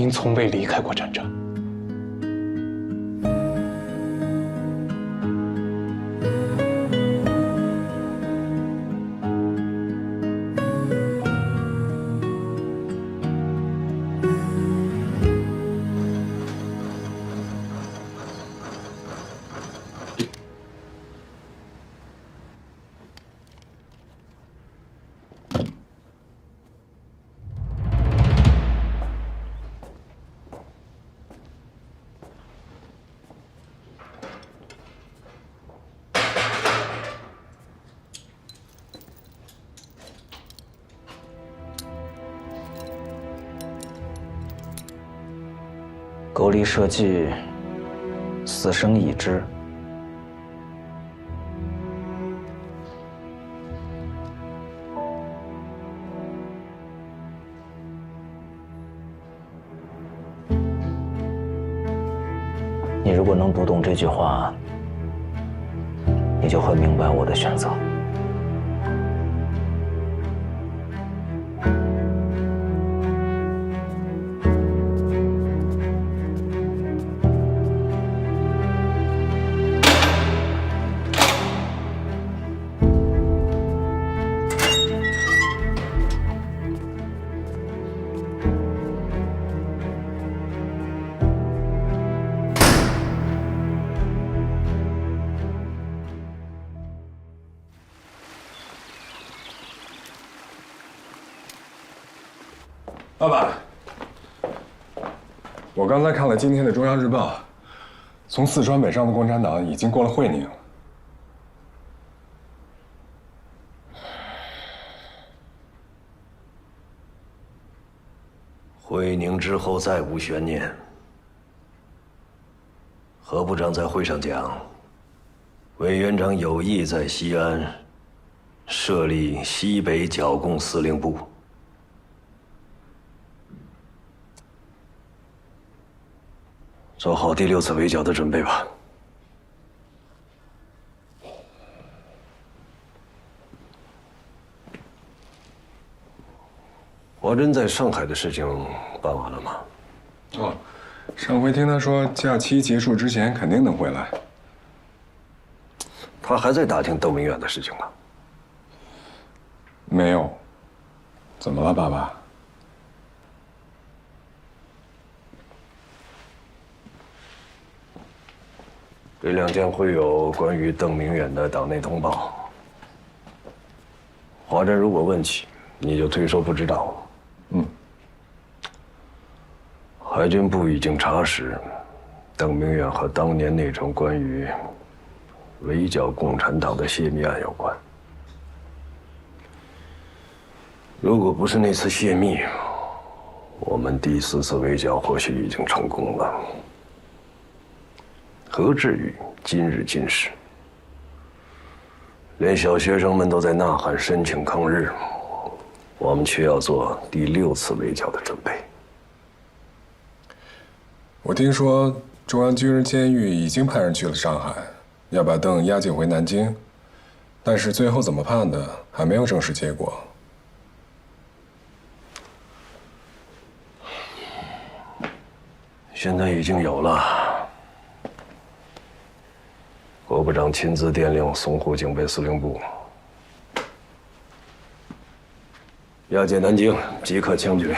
您从未离开过战场。狗力社稷，死生已知。你如果能读懂这句话，你就会明白我的选择。爸爸，我刚才看了今天的《中央日报》，从四川北上的共产党已经过了会宁。会宁之后再无悬念。何部长在会上讲，委员长有意在西安设立西北剿共司令部。做好第6次围剿的准备吧。华珍在上海的事情办完了吗？哦，上回听他说假期结束之前肯定能回来。他还在打听窦明远的事情吗？没有。怎么了，爸爸？这两将会有关于邓明远的党内通报。华珍如果问起，你就推说不知道。海军部已经查实，邓明远和当年那种关于围剿共产党的泄密案有关。如果不是那次泄密，我们第4次围剿或许已经成功了。何至于今日今时？连小学生们都在呐喊申请抗日，我们却要做第6次围剿的准备。我听说中央军人监狱已经派人去了上海，要把邓押解回南京，但是最后怎么判的还没有正式结果。现在已经有了。国部长亲自电令淞沪警备司令部，押解南京，即刻枪决。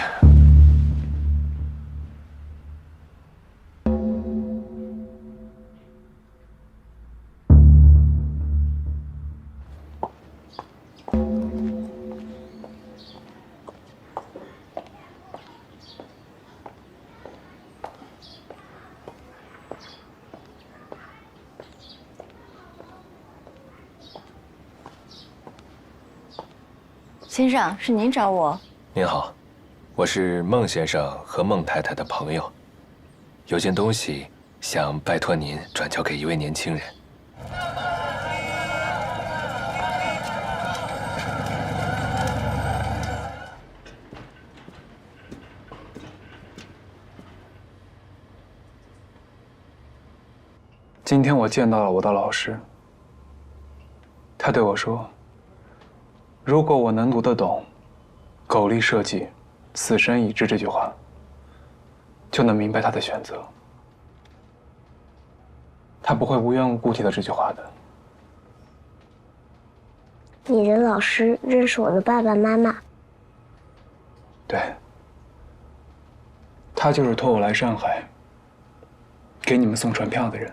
先生，是您找我？您好，我是孟先生和孟太太的朋友，有件东西想拜托您转交给一位年轻人。今天我见到了我的老师，他对我说，如果我能读得懂“苟利社稷，死生已知”这句话，就能明白他的选择。他不会无缘无故提到这句话的。你的老师认识我的爸爸妈妈？对，他就是托我来上海，给你们送船票的人。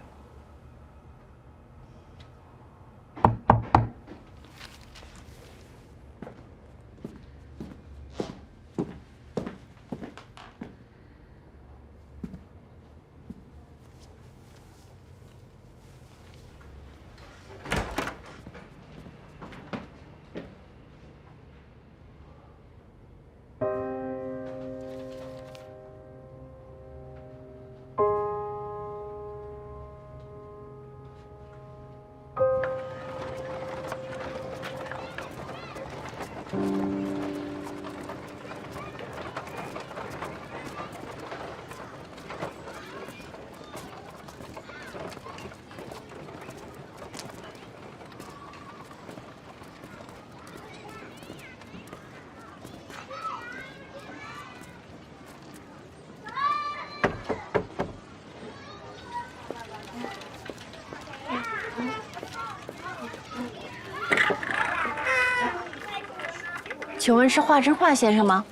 请问是华真华先生吗？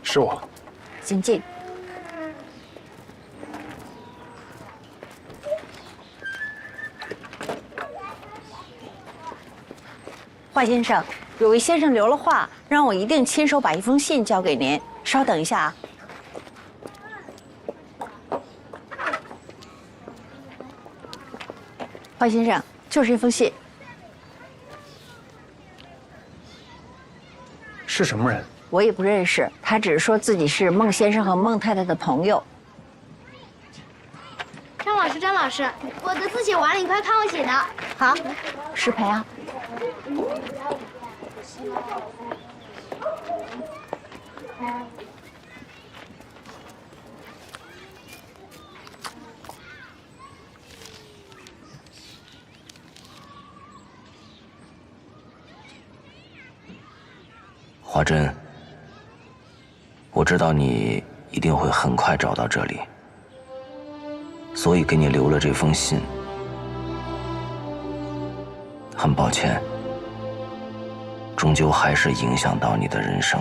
是我。请进。华先生，有位先生留了话，让我一定亲手把一封信交给您。稍等一下啊。华先生，就是一封信。是什么人？我也不认识，他只是说自己是孟先生和孟太太的朋友。张老师，我的字写完了，你快看我写的。好，失陪啊。华珍，我知道你一定会很快找到这里，所以给你留了这封信。很抱歉，终究还是影响到你的人生。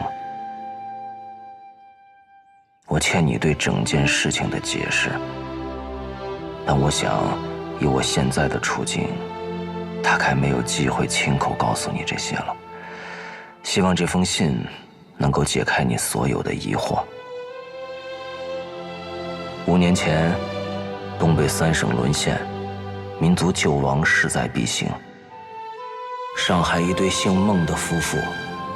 我欠你对整件事情的解释，但我想，以我现在的处境，大概没有机会亲口告诉你这些了。希望这封信能够解开你所有的疑惑。5年前，东北3省沦陷，民族救亡势在必行。上海一对姓孟的夫妇，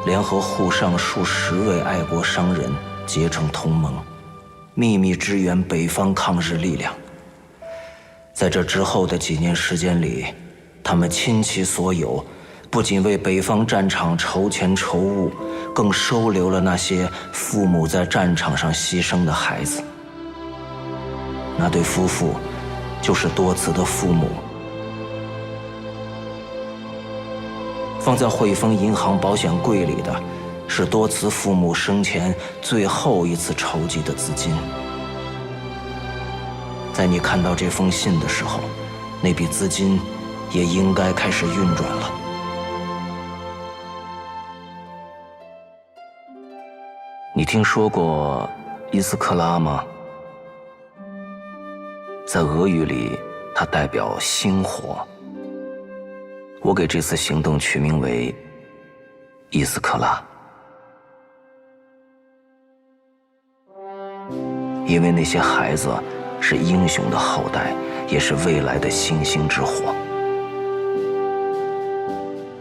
联合沪上数10位爱国商人，结成同盟，秘密支援北方抗日力量。在这之后的几年时间里，他们倾其所有，不仅为北方战场筹钱筹物，更收留了那些父母在战场上牺牲的孩子。那对夫妇就是多慈的父母。放在汇丰银行保险柜里的是多慈父母生前最后一次筹集的资金。在你看到这封信的时候，那笔资金也应该开始运转了。你听说过伊斯克拉吗？在俄语里，它代表星火。我给这次行动取名为伊斯克拉，因为那些孩子是英雄的后代，也是未来的星星之火。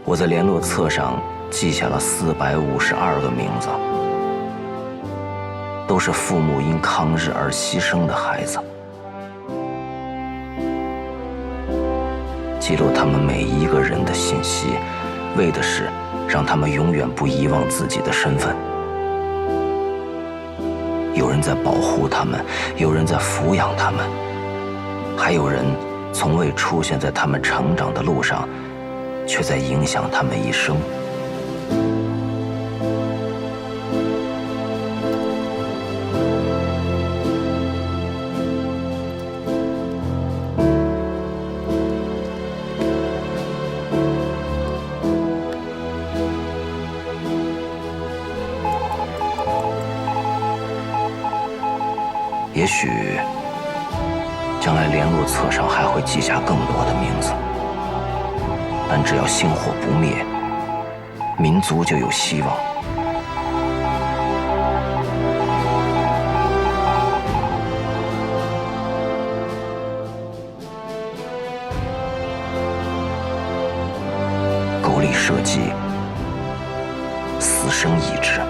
我在联络册上记下了452个名字，都是父母因抗日而牺牲的孩子。记录他们每一个人的信息，为的是让他们永远不遗忘自己的身份。有人在保护他们，有人在抚养他们，还有人从未出现在他们成长的路上，却在影响他们一生。也许将来联络册上还会记下更多的名字，但只要星火不灭，民族就有希望。狗力社稷，死生意志。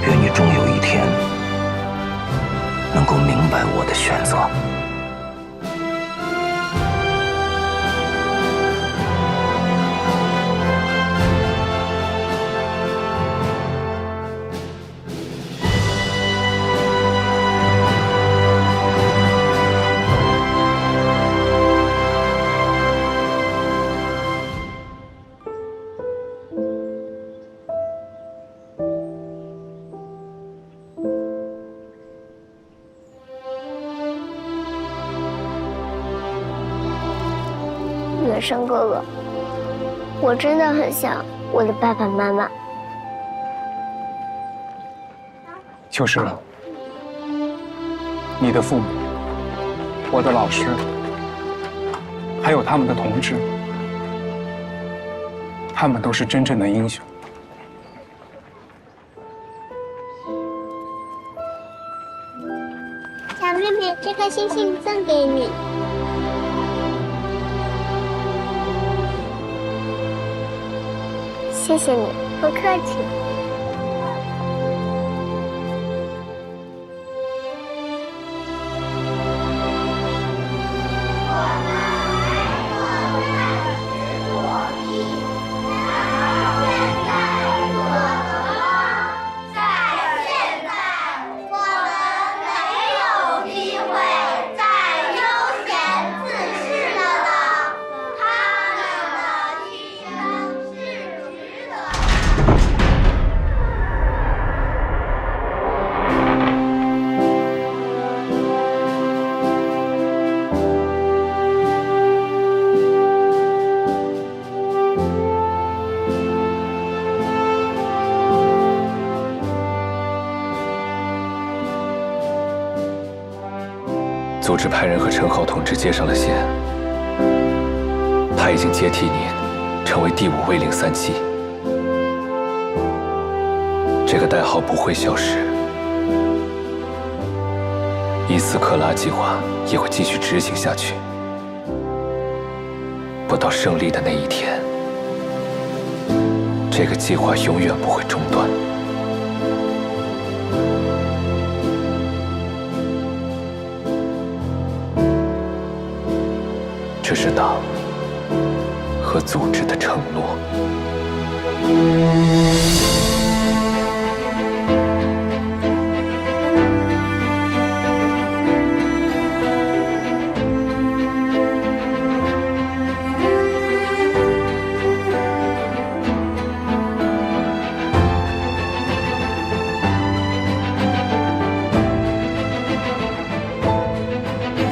愿你终有一天能够明白我的选择。远生哥哥，我真的很想我的爸爸妈妈。就是了，你的父母，我的老师，还有他们的同志，他们都是真正的英雄。小妹妹，这颗星星送给你。谢谢你，不客气。组织派人和陈浩同志接上了线，他已经接替您，成为第5卫领37。这个代号不会消失，伊斯克拉计划也会继续执行下去，不到胜利的那一天，这个计划永远不会中断。这是党和组织的承诺。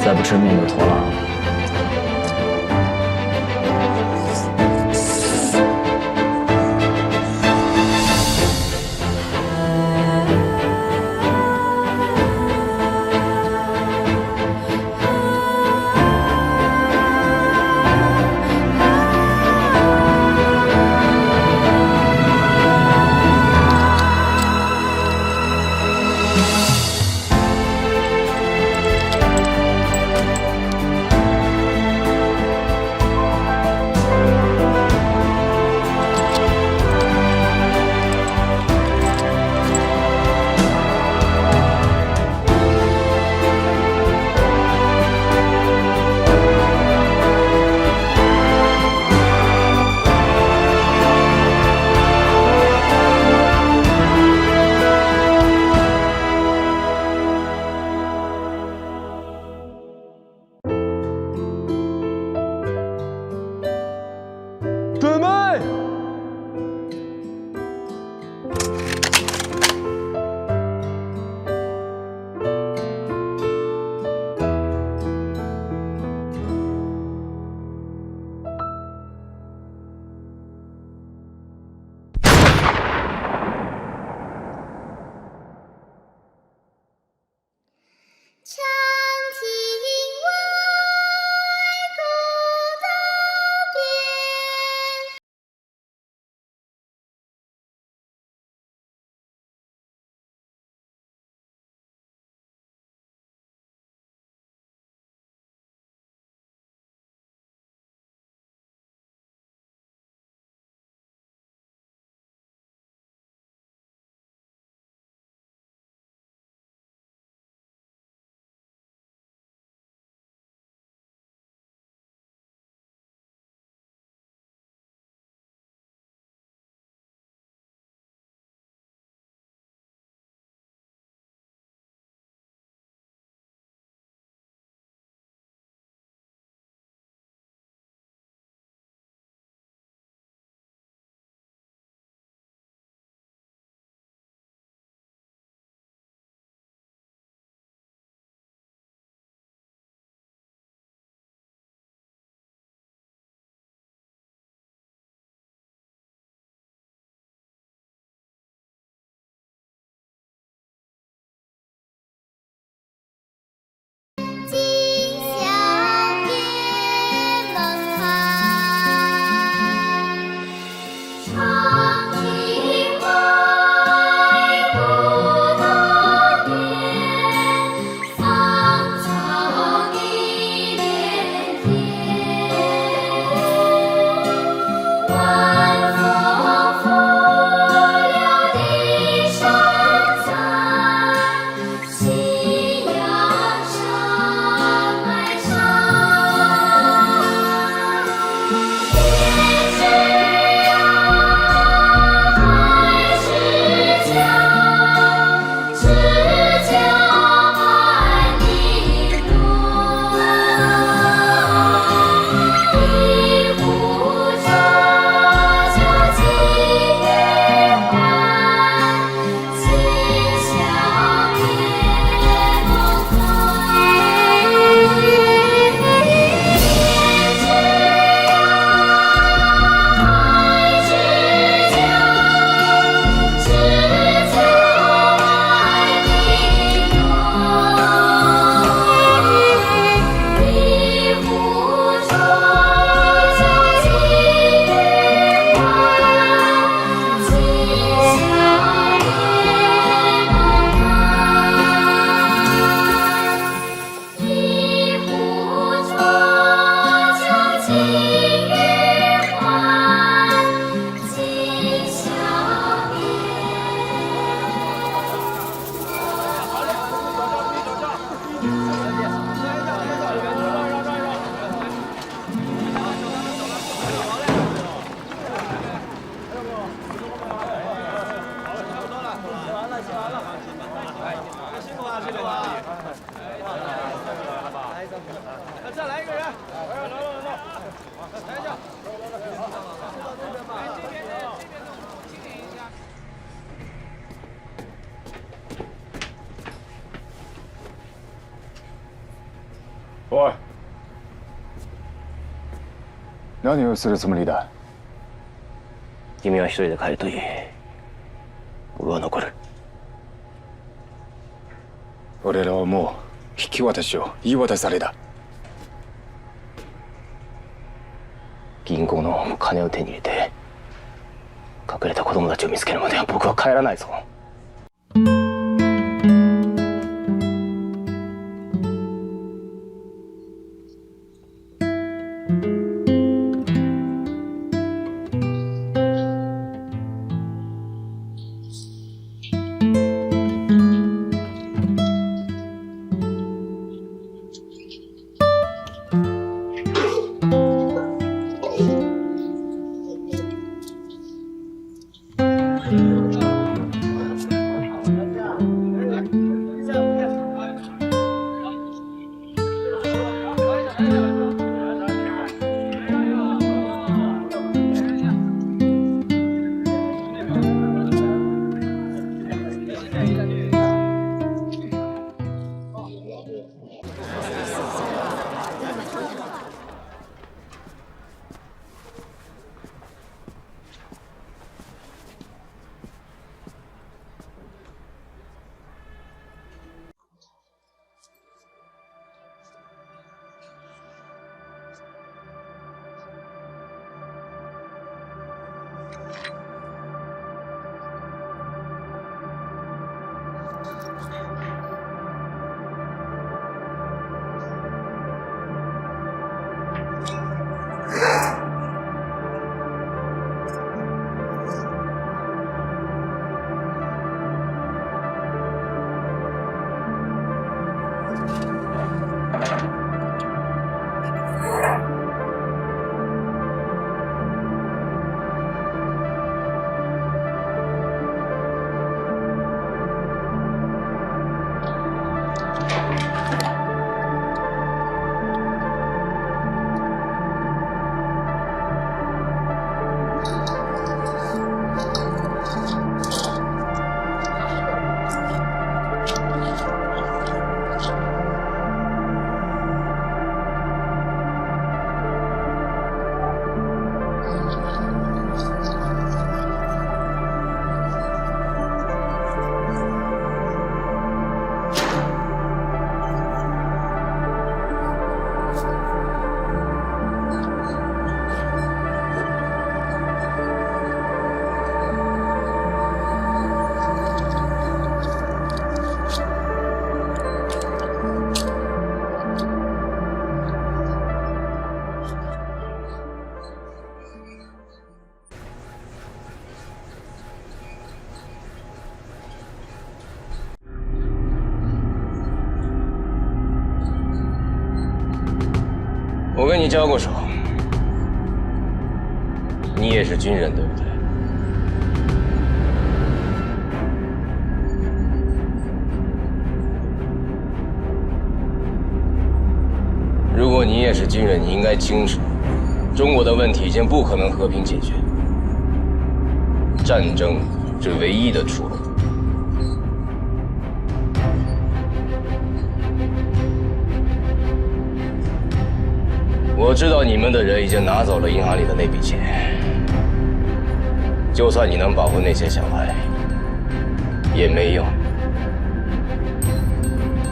再不吃命就妥了。再来一个人，来一下。おい。何をするつもりだ。君は一人で帰るといい。俺は残る。俺らはもう引き渡しを言い渡された。銀行の金を手に入れて隠れた子供たちを見つけるまでは僕は帰らないぞ。我跟你交过手，你也是军人，对不对？如果你也是军人，你应该清楚，中国的问题已经不可能和平解决，战争是唯一的出路。我知道你们的人已经拿走了银行里的那笔钱，就算你能保护那些小孩，也没用。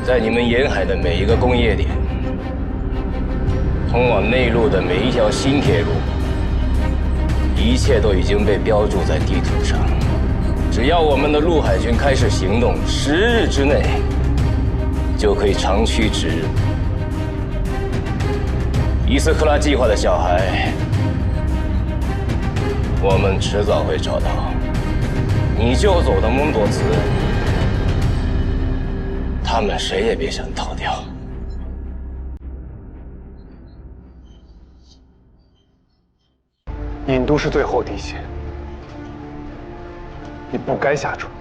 在你们沿海的每一个工业点，通往内陆的每一条新铁路，一切都已经被标注在地图上。只要我们的陆海军开始行动，10日之内就可以长驱直入。伊斯克拉计划的小孩，我们迟早会找到。你救走的蒙多兹，他们谁也别想逃掉。引渡是最后底线，你不该下船。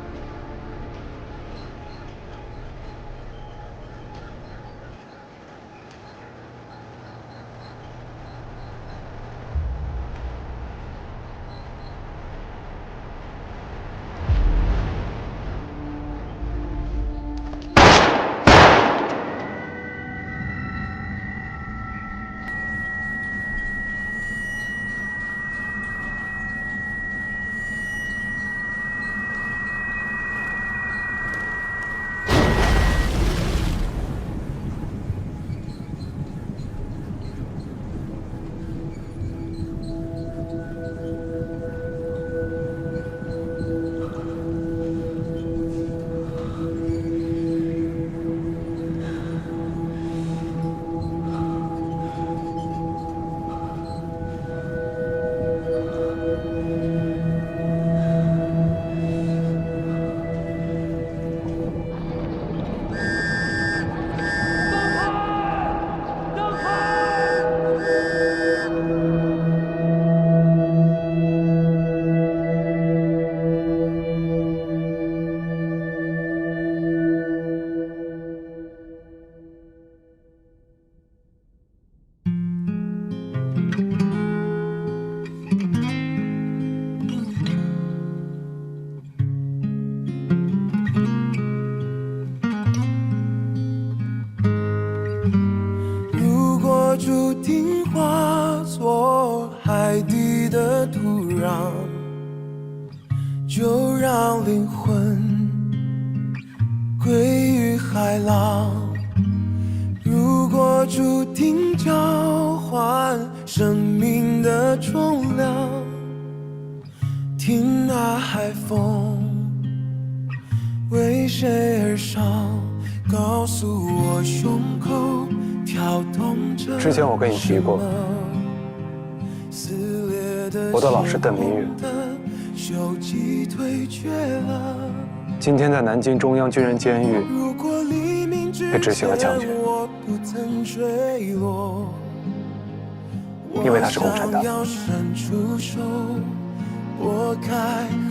定化作海底的土壤，就让灵魂归于海浪。如果注定交换生命的重量，听那海风为谁而伤，告诉我胸口跳动着。之前我跟你提过，我的老师邓明远，今天在南京中央军人监狱被执行了枪决，因为他是共产党。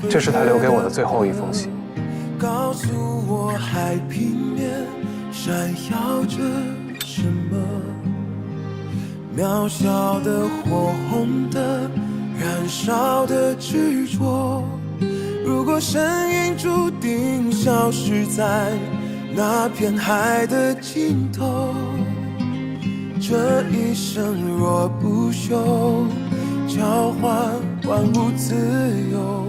这是他留给我的最后一封信。告诉我海平面闪耀着什么？渺小的、火红的、燃烧的执着。如果身影注定消失在那片海的尽头，这一生若不朽，交换万物自由。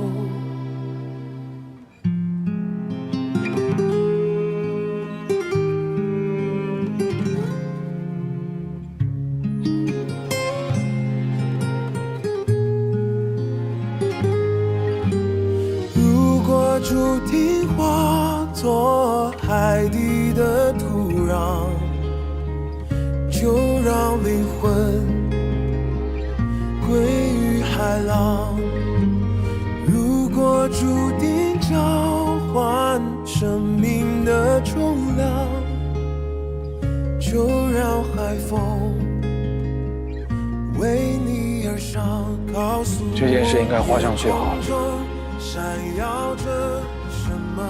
注定化作海底的土壤，就让灵魂归于海浪。如果注定交换生命的重量，就让海风为你而上，告诉我这件事应该画上句号。闪耀着什么？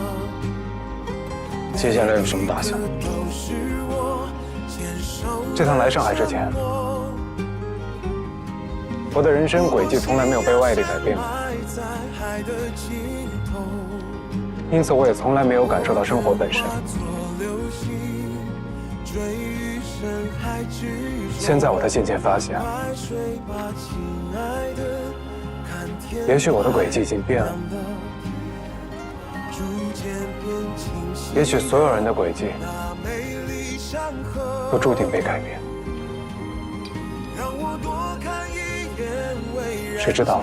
接下来有什么打算？这趟来上海之前，我的人生轨迹从来没有被外力改变过，因此我也从来没有感受到生活本身。现在我才渐渐发现，也许我的轨迹已经变了，也许所有人的轨迹都注定被改变。谁知道？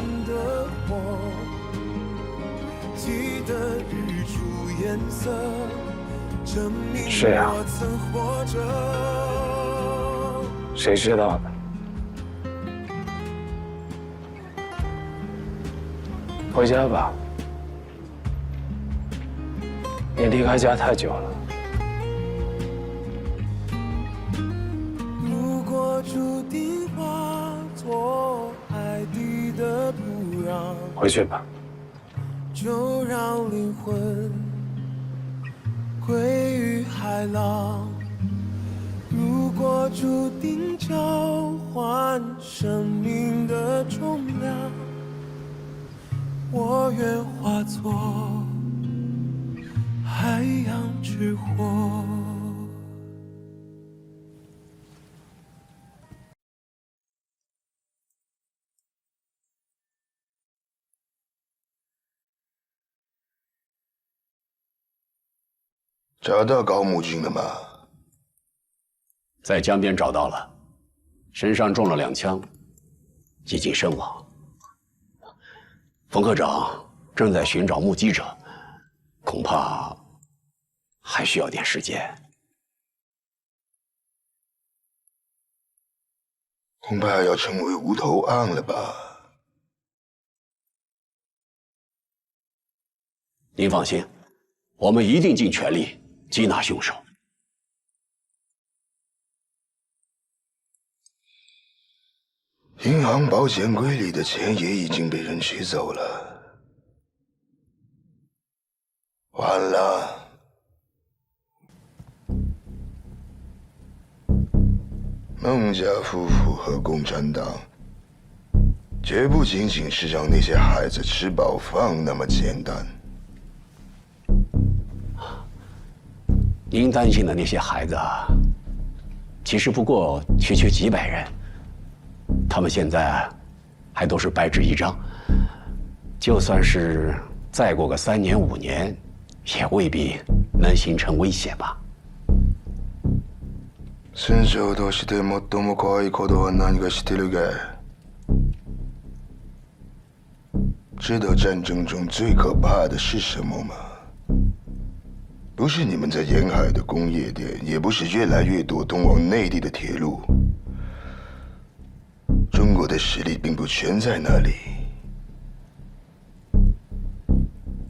是呀，谁知道呢？回家吧，你离开家太久了。如果注定化作海底的土壤，回去吧。就让灵魂归于海浪。如果注定交换生命的重量，我愿化作海洋之火。找到高木君了吗？在江边找到了，身上中了2枪，几近身亡。冯科长正在寻找目击者，恐怕还需要点时间。恐怕要成为无头案了吧？您放心，我们一定尽全力缉拿凶手。银行保险柜里的钱也已经被人取走了，完了。孟家夫妇和共产党绝不仅仅是让那些孩子吃饱饭那么简单。您担心的那些孩子，其实不过区区几百人，他们现在还都是白纸一张，就算是再过个3年5年，也未必能形成威胁吧。戦争として最も怖いことは何か知ってるか？知道战争中最可怕的是什么吗？不是你们在沿海的工业店，也不是越来越多通往内地的铁路。中国的实力并不全在那里。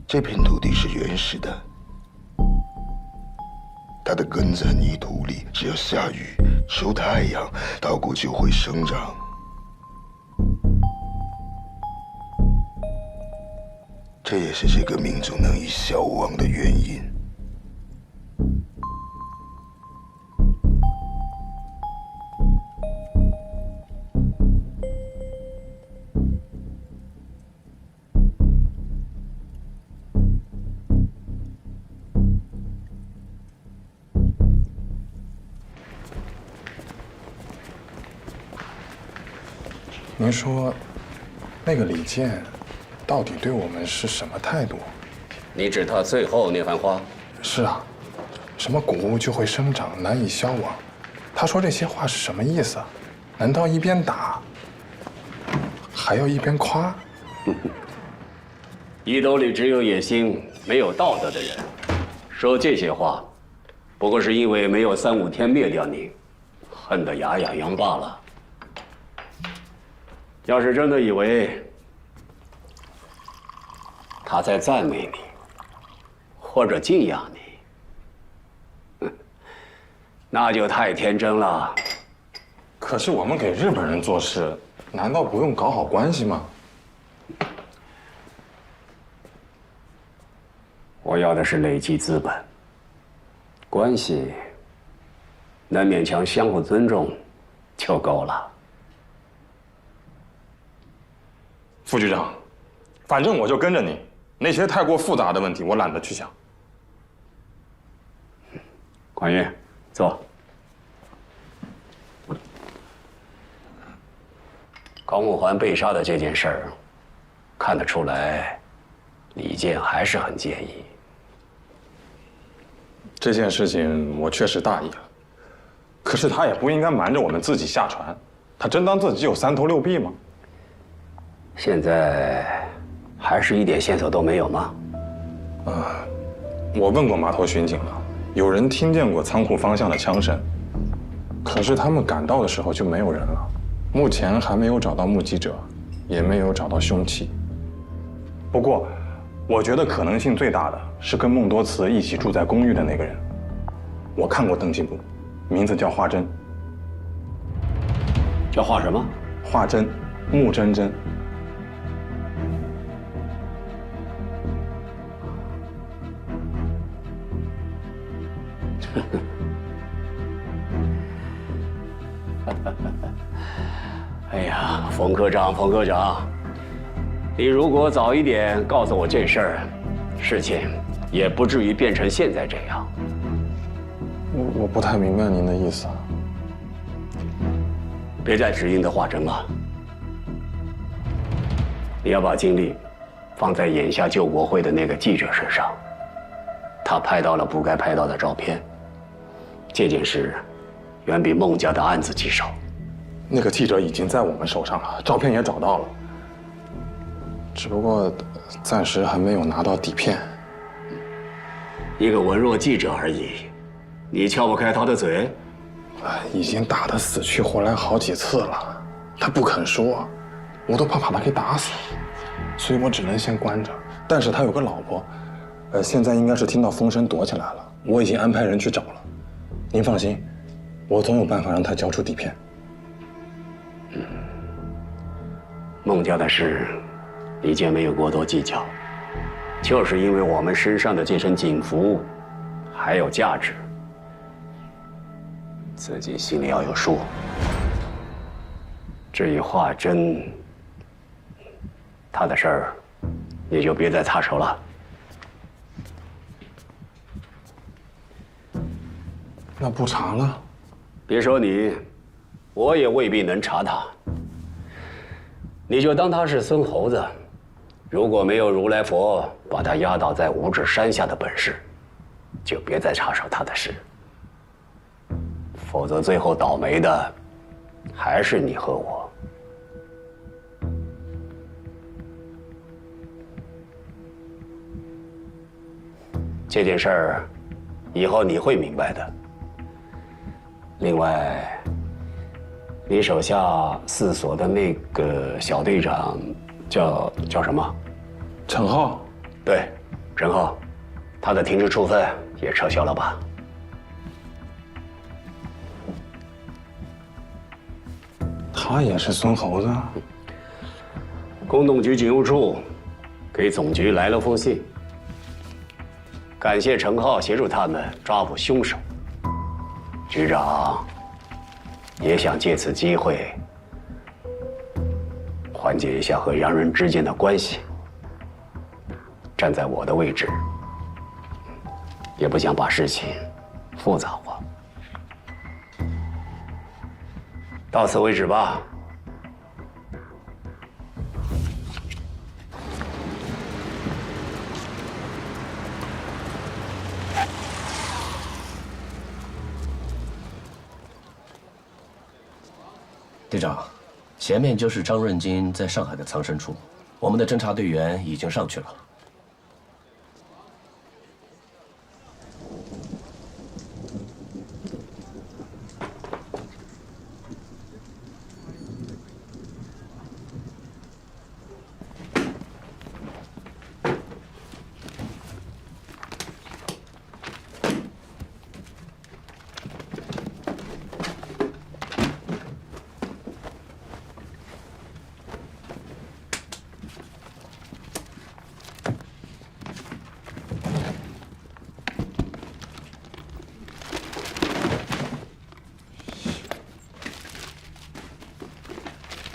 这片土地是原始的，它的根在泥土里，只要下雨、出太阳，稻谷就会生长。这也是这个民族难以消亡的原因。您说，那个李健，到底对我们是什么态度？你指他最后那番话？是啊，什么谷物就会生长，难以消亡。他说这些话是什么意思？难道一边打，还要一边夸？衣兜里只有野心，没有道德的人，说这些话，不过是因为没有3、5天灭掉你，恨得牙痒痒罢了。要是真的以为他在赞美你，或者敬仰你，那就太天真了。可是我们给日本人做事，难道不用搞好关系吗？我要的是累积资本，关系能勉强相互尊重就够了。副局长，反正我就跟着你，那些太过复杂的问题我懒得去想。管云，坐。高木环被杀的这件事儿，看得出来，李健还是很介意。这件事情我确实大意了，可是他也不应该瞒着我们自己下船，他真当自己有3头6臂吗？现在还是一点线索都没有吗？我问过码头巡警了，有人听见过仓库方向的枪声，可是他们赶到的时候就没有人了。目前还没有找到目击者，也没有找到凶器。不过，我觉得可能性最大的是跟孟多慈一起住在公寓的那个人。我看过登记簿，名字叫华珍。叫华什么？华珍，穆珍珍。哎呀，冯科长，冯科长，你如果早一点告诉我这事儿，事情也不至于变成现在这样。我不太明白您的意思。别再指引的华珍了，你要把精力放在眼下救国会的那个记者身上。他拍到了不该拍到的照片，这件事远比孟家的案子棘手。那个记者已经在我们手上了，照片也找到了，只不过暂时还没有拿到底片。一个文弱记者而已，你撬不开他的嘴？已经打得死去活来好几次了，他不肯说，我都怕把他给打死，所以我只能先关着。但是他有个老婆，现在应该是听到风声躲起来了，我已经安排人去找了。您放心，我总有办法让他交出底片。孟家的事，李健没有过多计较，就是因为我们身上的这身警服还有价值，自己心里要有数。至于华珍，他的事儿，你就别再插手了。那不查了？别说你，我也未必能查他。你就当他是孙猴子。如果没有如来佛把他压倒在五指山下的本事，就别再插手他的事。否则最后倒霉的还是你和我。这件事儿，以后你会明白的。另外，你手下4所的那个小队长叫什么？陈浩。对，陈浩，他的停职处分也撤销了吧？他也是孙猴子。工农局警务处给总局来了封信，感谢陈浩协助他们抓捕凶手。局长也想借此机会缓解一下和洋人之间的关系。站在我的位置，也不想把事情复杂化。到此为止吧。队长，前面就是张润金在上海的藏身处，我们的侦察队员已经上去了。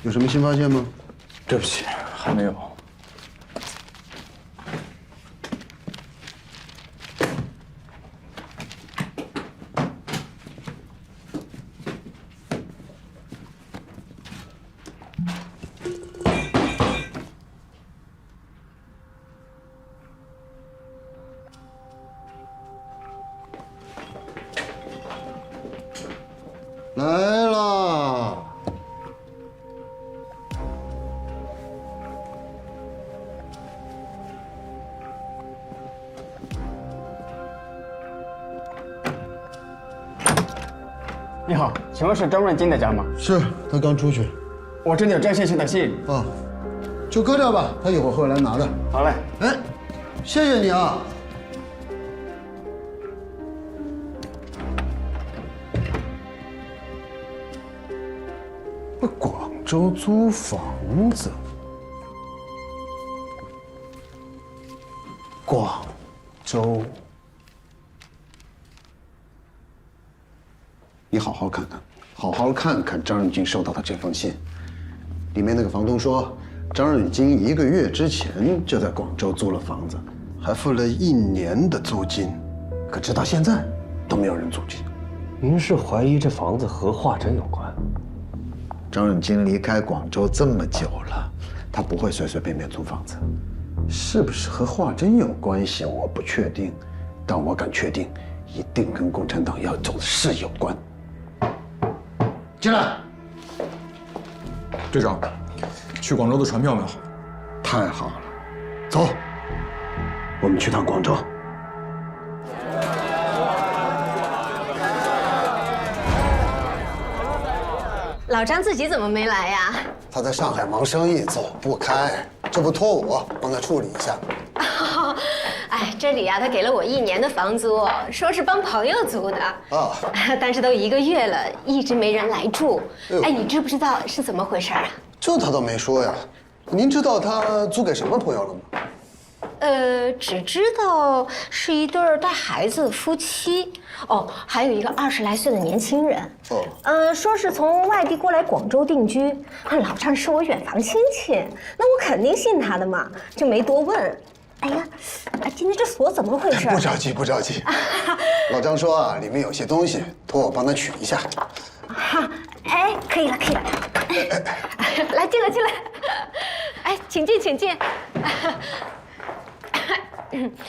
有什么新发现吗？对不起，还没有。来啦！你好，请问是张润金的家吗？是，他刚出去。我这里有张先生的信。啊，就搁这吧，他一会儿会来拿的。好嘞。哎，谢谢你啊。广州租房子，广州，你好好看看，好好看看张润金收到的这封信。里面那个房东说，张润金1个月之前就在广州租了房子，还付了1年的租金，可直到现在都没有人租进。您是怀疑这房子和华珍有关？张润金离开广州这么久了，他不会随随便便租房子。是不是和华珍有关系，我不确定，但我敢确定，一定跟共产党要走的事有关。进来。队长，去广州的船票买好。太好了，走，我们去趟广州。老张自己怎么没来呀？他在上海忙生意，走不开，这不托我帮他处理一下。哎，这里啊，他给了我1年的房租，说是帮朋友租的啊，但是都1个月了，一直没人来住。哎，你知不知道是怎么回事啊？这他倒没说呀。您知道他租给什么朋友了吗？只知道是一对带孩子的夫妻，哦，还有一个20来岁的年轻人。说是从外地过来广州定居。老张是我远房亲戚，那我肯定信他的嘛，就没多问。哎呀，今天这锁怎么回事？不着急，不着急。老张说啊，里面有些东西，托我帮他取一下。哎，可以了，可以了。来，进来，进来。哎，请进，请进。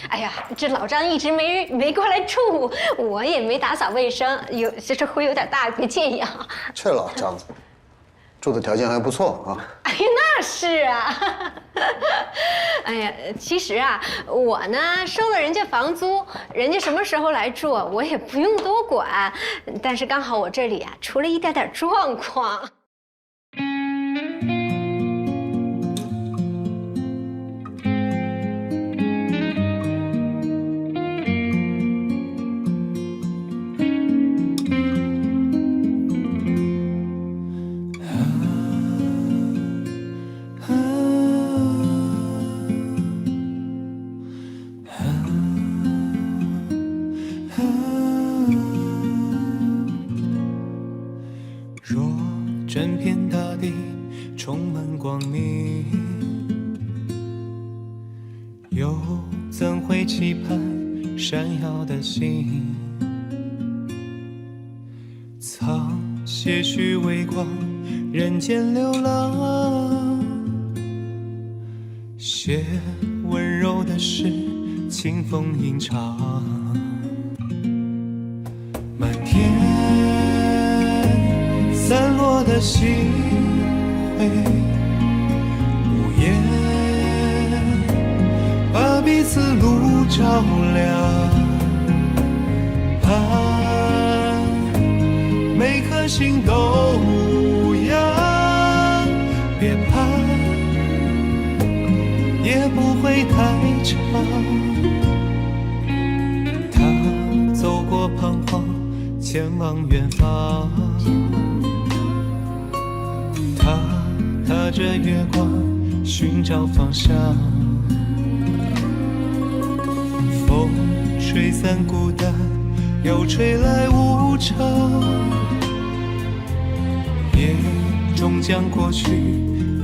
哎呀，这老张一直没过来住，我也没打扫卫生，这灰有点大，别介意啊。这老张子住的条件还不错啊。哎呀，那是啊。哎呀，其实啊，我呢收了人家房租，人家什么时候来住，我也不用多管。但是刚好我这里啊出了一点点状况。整片大地充满光明，又怎会期盼闪耀的星？藏些许微光，人间流浪，写温柔的诗，清风吟唱，满天散落的星辉，无言把彼此路照亮，盼每颗心都无恙，别怕，也不会太长。他走过彷徨，前往远方，踏着月光寻找方向，风吹散孤单，又吹来无常，夜终将过去，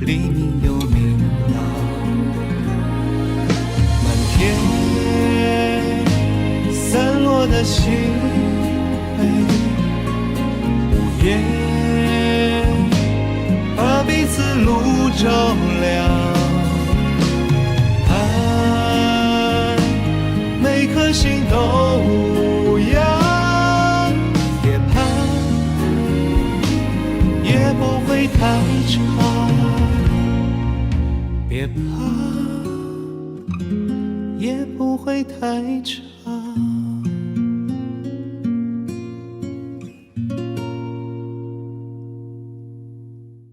黎明又明朗，满天散落的星辉，无言把彼此路照亮，盼每颗心都无恙，别怕，也不会太长，别怕，也不会太长。